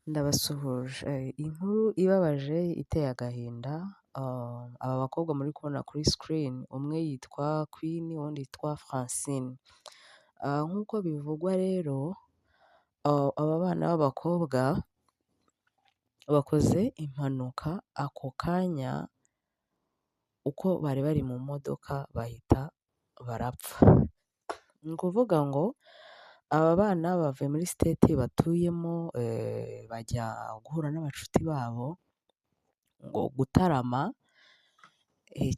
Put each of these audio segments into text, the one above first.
Ndabasuhuje. Inkuru ibabaje iteye agahinda, aba bakobwa muri kubona kuri screen, umwe yitwa Queen uwundi yitwa Francine. Nk'uko bivugwa rero, aba bana b'abakobwa bakoze impanuka ako kanya, uko bari bari mu modoka bahita barapfa. Ni ukuvuga ngo aba bana bavuye muri state batuyemo, bajya guhura n'abacuti babo ngo gutarama,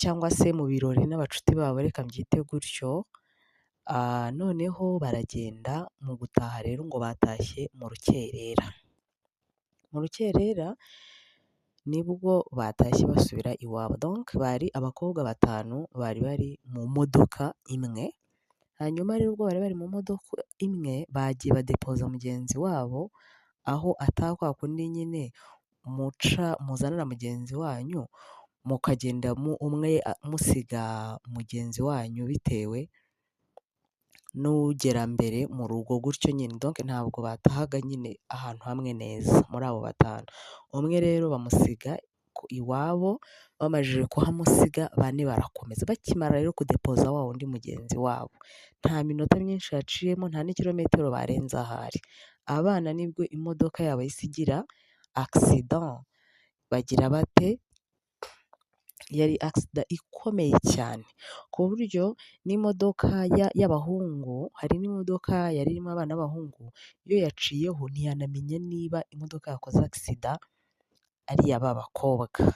cyangwa se mu birori n'abacuti babo, reka mbyite gutyo. Noneho baragenda, mu gutaha rero ngo batashye mu rukerera. Mu rukerera nibwo batashye basubira iwabo. Donc bari abakobwa batanu bari bari mu modoka imwe. Hanyuma rero ubwo bari bari mu modoka imwe, bagiye badepoza mugenzi wabo, aho atari kwa kundi nyine muzanana mugenzi wanyu mukagenda umwe musiga mugenzi wanyu bitewe n'ugera mbere mu rugo gutyo nyine. Donc ntabwo batahaga nyine ahantu hamwe neza muri abo batanu. Umwe rero bamusiga iwabo, bamajije kuhamusiga bane barakomeza. Bakimara rero kudepoza wa wundi mugenzi wabo, nta minota myinshi yaciyemo, nta n'ikirometero barenze ahari, abana nibwo imodoka yabo yahise igira accident. Bagira bate? Yari accident ikomeye cyane, ku buryo n'imodoka y'abahungu, hari n'imodoka yari irimo abana b'abahungu, yo yaciyeho ntiyanamenya niba imodoka yakoze accident ari iy'aba bakobwa.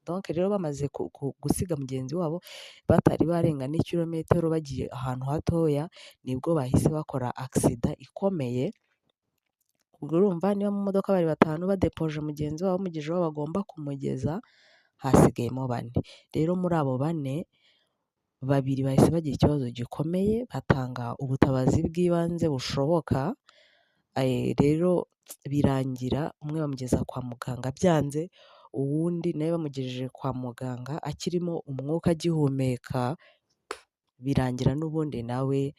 Donc rero bamaze gusiga mugenzi wabo, batari barenga n'ikirometero bagiye ahantu hatoya, nibwo bahise bakora accident ikomeye. Ubwo urumva niba mu modoka bari batanu badepoje mugenzi wabo bamugejeje aho bagomba kumugeza, hasigayemo bane. Rero muri abo bane, babiri bahise bagira ikibazo gikomeye, batanga ubutabazi bw'ibanze bushoboka. Rero birangira umwe bamugeza kwa muganga byanze, uwundi nawe bamugejeje kwa muganga akirimo umwuka agihumeka, birangira n'ubundi nawe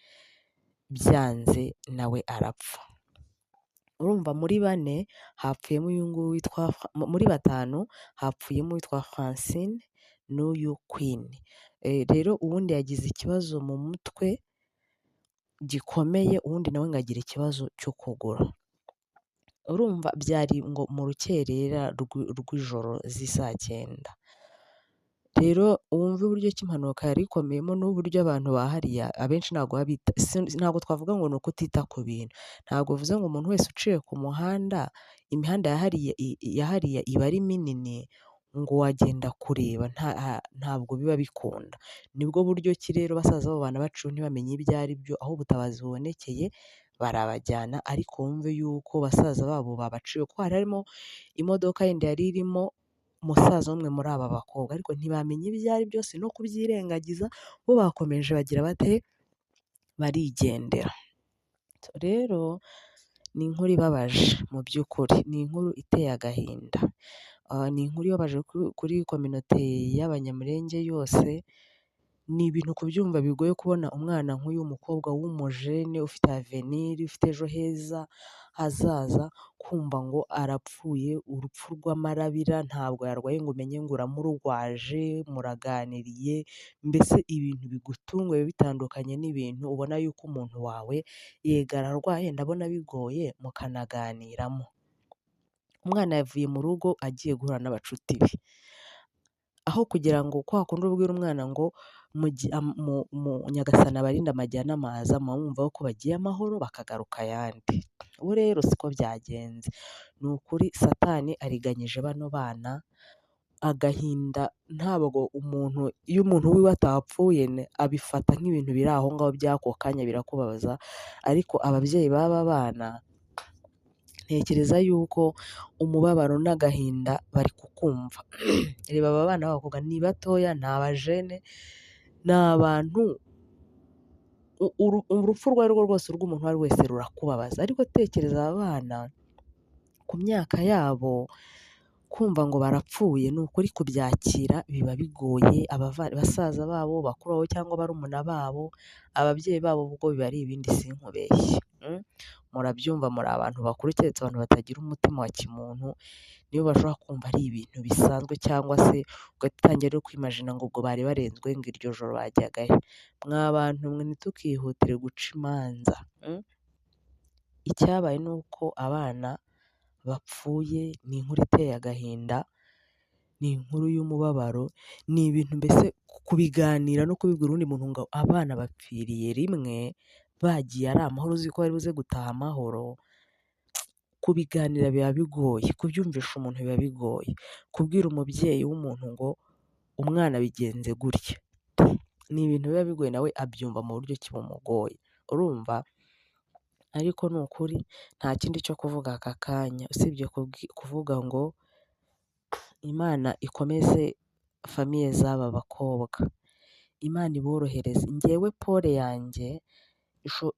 byanze, nawe arapfa. Urumva muri bane hapfuyemo uyu nguyu witwa, muri batanu hapfuyemo uwitwa Francine n'uyu Queen. Rero uwundi yagize ikibazo mu mutwe gikomeye, uwundi nawe ngagira ikibazo cy'ukuguru. Urumva byari ngo mu rukerera rw'ijoro z'isaa 9. Rero wumve uburyo ki impanuka yari ikomeyemo n'uburyo abantu bahariye abenshi ntabwo twavuga ngo ni ukutita ku bintu. Ntabwo bivuze ngo umuntu wese uciye ku muhanda, imihanda yahariye iba ari minini, ngo wagenda kureba, ntabwo biba bikunda. Nibwo buryo ki rero basaza b'abo bantu baciwe ntibamenye ibyo ari byo, aho ubutabazi bubonekeye barabajyana, ariko wumve yuko basaza babo babaciwe, kuko hari harimo imodoka yindi yari irimo umusaza umwe muri aba bakobwa, ariko ntibamenye ibyo ari byo, no kubyirengagiza, bo bakomeje bagira bate? Barigendera. Rero ni inkuru ibabaje mu by'ukuri, ni inkuru iteye agahinda, ni inkuru ibabaje kuri kominote y'Abanyamulenge yose. Ni ibintu kubyumva bigoye, kubona umwana nk'uyu w'umukobwa w'umujene ufite avenir, ufite ejo heza hazaza, kumva ngo arapfuye urupfu rw'amarabira, ntabwo yarwaye ngo umenye ngo uramurwaje, muraganiriye, mbese ibintu bigutunguye bitandukanye n'ibintu ubona yuko umuntu wawe yego ararwaye, ndabona bigoye mukanaganiramo. Umwana yavuye mu rugo agiye guhura n'abacuti be, aho kugira ngo kwa kundi ubwira umwana ngo Nyagasani abarinde amajya n'amaza, muba mwumva ko bagiye amahoro bakagaruka ayandi. Ubu rero siko byagenze. Ni ukuri Satani ariganyije bano bana, agahinda ntabwo iyo umuntu wiwe atapfuye abifata nk'ibintu biri aho ngaho by'ako kanya birakubabaza, ariko ababyeyi b'aba bana ntekereza yuko umubabaro n'agahinda bari kukumva. Reba aba bana b'abakobwa ni batoya, ni abajene, ni abantu, urupfu urwo ari rwo rwose rw'umuntu uwo ari we wese rurakubabaza, ariko tekereza aba bana ku myaka yabo, kumva ngo barapfuye ni ukuri kubyakira biba bigoye, basaza babo, bakuru babo cyangwa barumuna babo, ababyeyi babo ubwo biba ari ibindi sinkubeshye. Murabyumva muri abantu bakuru keretse abantu batagira umutima wa kimuntu, nibo bashobora kumva ari ibintu bisanzwe cyangwa se ugatangira no kwimajina ngo ubwo bari barenzwe ngo iryo joro bajyaga he. Mwa bantu mwe ntitukihutire guca imanza. Icyabaye ni uko abana bapfuye, ni inkuru iteye agahinda, ni inkuru y'umubabaro, ni ibintu mbese kubiganira no kubibwira undi muntu ngo abana bapfiriye rimwe, bagiye ari amahoro, uzi ko bari buze gutaha amahoro, kubiganira biba bigoye, kubyumvisha umuntu biba bigoye, kubwira umubyeyi w'umuntu ngo umwana bigenze gutya, ni ibintu biba bigoye nawe abyumva mu buryo ki bumugoye, urumva? Ariko ni ukuri nta kindi cyo kuvuga aka kanya usibye kuvuga ngo Imana ikomeze famiye z'aba bakobwa, Imana iborohereze. Njyewe pole yanjye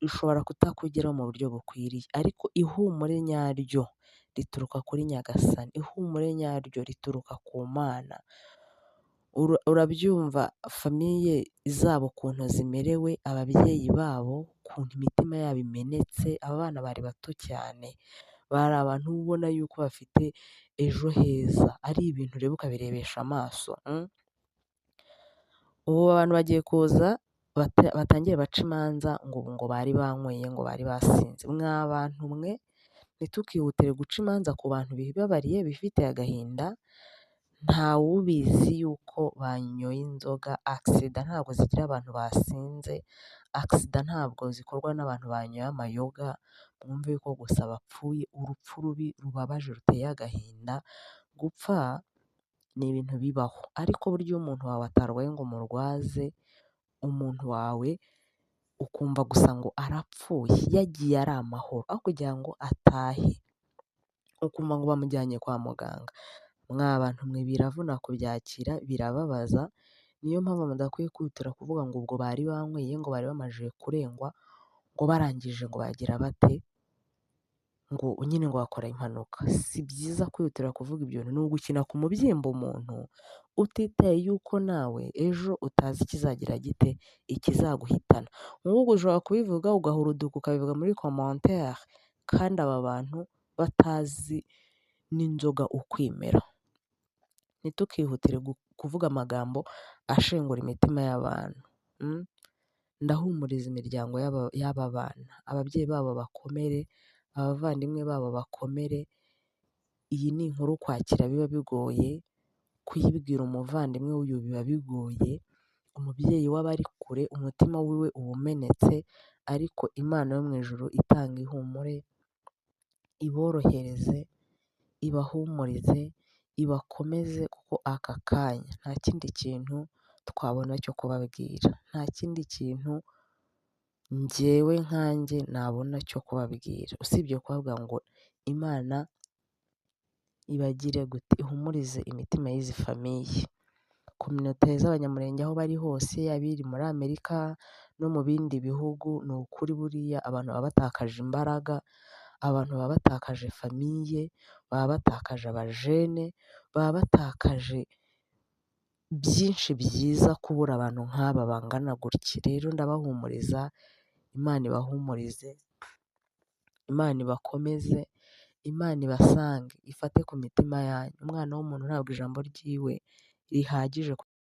ishobora kutakugeraho mu buryo bukwiriye, ariko ihumure nyaryo rituruka kuri Nyagasani, ihumure nyaryo rituruka ku Mana. Urabyumva famiye zabo ukuntu zimerewe, ababyeyi babo ukuntu imitima yabo imenetse, aba bana bari bato cyane, bari abantu uba ubona yuko bafite ejo heza, ari ibintu ureba ukabirebesha amaso. Ubu abantu bagiye kuza batangire baca imanza ngo bari banyweye, ngo bari basinze. Mwa bantu mwe ntitukihutire guca imanza ku bantu bibabariye, bifitiye agahinda, ntawubizi yuko banyoye inzoga. Agisida ntabwo zigira abantu basinze, agisida ntabwo zikorwa n'abantu banyoye amayoga. Mwumve yuko gusa bapfuye urupfu rubi rubabaje ruteye agahinda. Gupfa ni ibintu bibaho, ariko burya iyo umuntu wawe atarwaye ngo umurwaze, umuntu wawe ukumva gusa ngo arapfuye, yagiye ari amahoro, aho kugira ngo atahe ukumva ngo bamujyanye kwa muganga. Mwa bantu mwe biravuna kubyakira, birababaza, niyo mpamvu mudakwiye kwihutira kuvuga ngo ubwo bari banyweye, ngo bari bamajije kurengwa, ngo barangije ngo bagira bate, ngo nyine ngo bakora impanuka. Si byiza kwihutira kuvuga ibyo bintu, ni ugukina ku mubyimba umuntu utitaye yuko nawe ejo utazi ikizagira gite, ikizaguhitana. Nk'ubwo ushobora kubivuga ugahuruduka ukabivuga muri commentaire, kandi aba bantu batazi n'inzoga ukwimera. Ntitukihutire kuvuga amagambo ashengura imitima y'abantu. Ndahumuriza imiryango y'aba bana, ababyeyi babo bakomere, abavandimwe babo bakomere. Iyi ni inkuru kwakira biba bigoye, kuyibwira umuvandimwe w'uyu biba bigoye, umubyeyi w'abari kure umutima wiwe uba umenetse, ariko Imana yo mu ijuru itanga ihumure, iborohereze, ibahumurize, ibakomeze, kuko aka kanya nta kindi kintu twabona cyo kubabwira, nta kindi kintu njyewe nkanjye nabona cyo kubabwira, usibye kubabwira ngo Imana ibagire gute, ihumurize imitima y'izi famiye. Kominote z'Abanyamurenge aho bari hose, abiri muri Amerika no mu bindi bihugu, ni ukuri buriya abantu baba batakaje imbaraga, abantu baba batakaje famiye, baba batakaje abajene, baba batakaje byinshi byiza kubura abantu nk'aba bangana gutya. Rero ndabahumuriza, Imana ibahumurize, Imana ibakomeze, Imana ibasange, ifate ku mitima yanyu. Umwana w'umuntu ntabwo ijambo ryiwe rihagije.